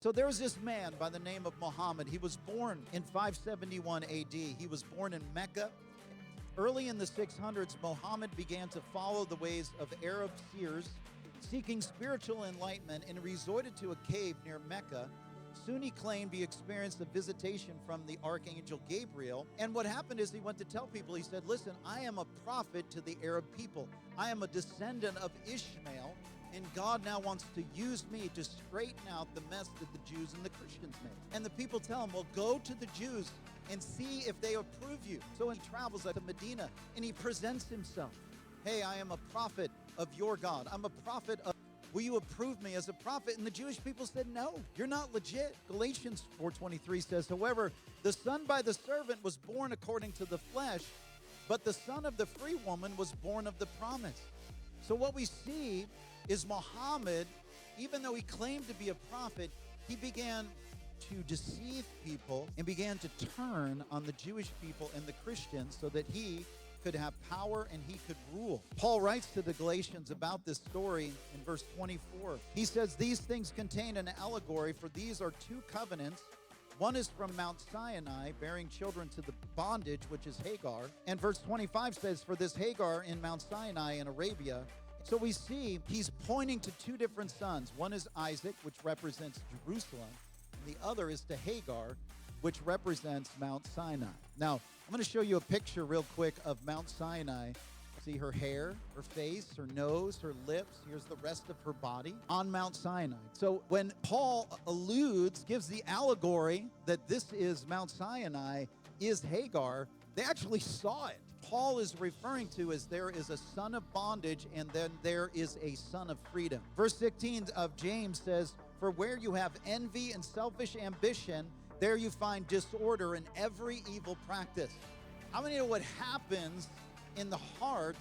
So there was this man by the name of Muhammad. He was born in 571 AD. He was born in Mecca. Early in the 600s, Muhammad began to follow the ways of Arab seers, seeking spiritual enlightenment, and resorted to a cave near Mecca. Soon he claimed he experienced a visitation from the archangel Gabriel. And what happened is he went to tell people, he said, listen, I am a prophet to the Arab people. I am a descendant of Ishmael, and God now wants to use me to straighten out the mess that the Jews and the Christians made. And the people tell him, well, go to the Jews and see if they approve you. So he travels to Medina and he presents himself. Hey, I am a prophet of your God. I'm a prophet of, will you approve me as a prophet? And the Jewish people said, no, you're not legit. Galatians 4:23 says, however, the son by the servant was born according to the flesh, but the son of the free woman was born of the promise. So what we see is Muhammad, even though he claimed to be a prophet, he began to deceive people and began to turn on the Jewish people and the Christians so that he could have power and he could rule. Paul writes to the Galatians about this story in verse 24. He says, these things contain an allegory, for these are two covenants. One is from Mount Sinai, bearing children to the bondage, which is Hagar. And verse 25 says, for this Hagar in Mount Sinai in Arabia. So we see he's pointing to two different sons. One is Isaac, which represents Jerusalem, and the other is to Hagar, which represents Mount Sinai. Now, I'm going to show you a picture real quick of Mount Sinai. See her hair, her face, her nose, her lips. Here's the rest of her body on Mount Sinai. So when Paul gives the allegory that this is Mount Sinai, is Hagar, they actually saw it. Paul is referring to as there is a son of bondage and then there is a son of freedom. Verse 16 of James says, for where you have envy and selfish ambition, there you find disorder in every evil practice. How many know what happens in the heart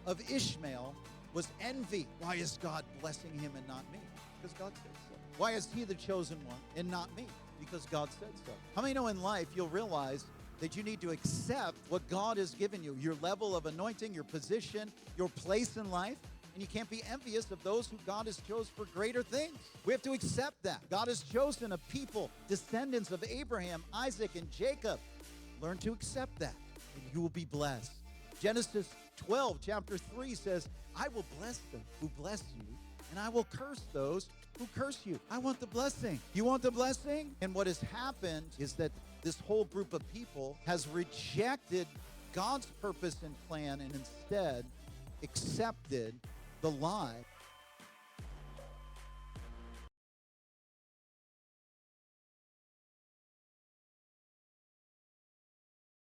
of Ishmael was envy? Why is God blessing him and not me? Because God said so. Why is he the chosen one and not me? Because God said so. How many know in life you'll realize that you need to accept what God has given you, your level of anointing, your position, your place in life, and you can't be envious of those who God has chosen for greater things. We have to accept that. God has chosen a people, descendants of Abraham, Isaac, and Jacob. Learn to accept that, and you will be blessed. Genesis 12, chapter 3 says, I will bless them who bless you, and I will curse those who curse you. I want the blessing. You want the blessing? And what has happened is that this whole group of people has rejected God's purpose and plan and instead accepted the lie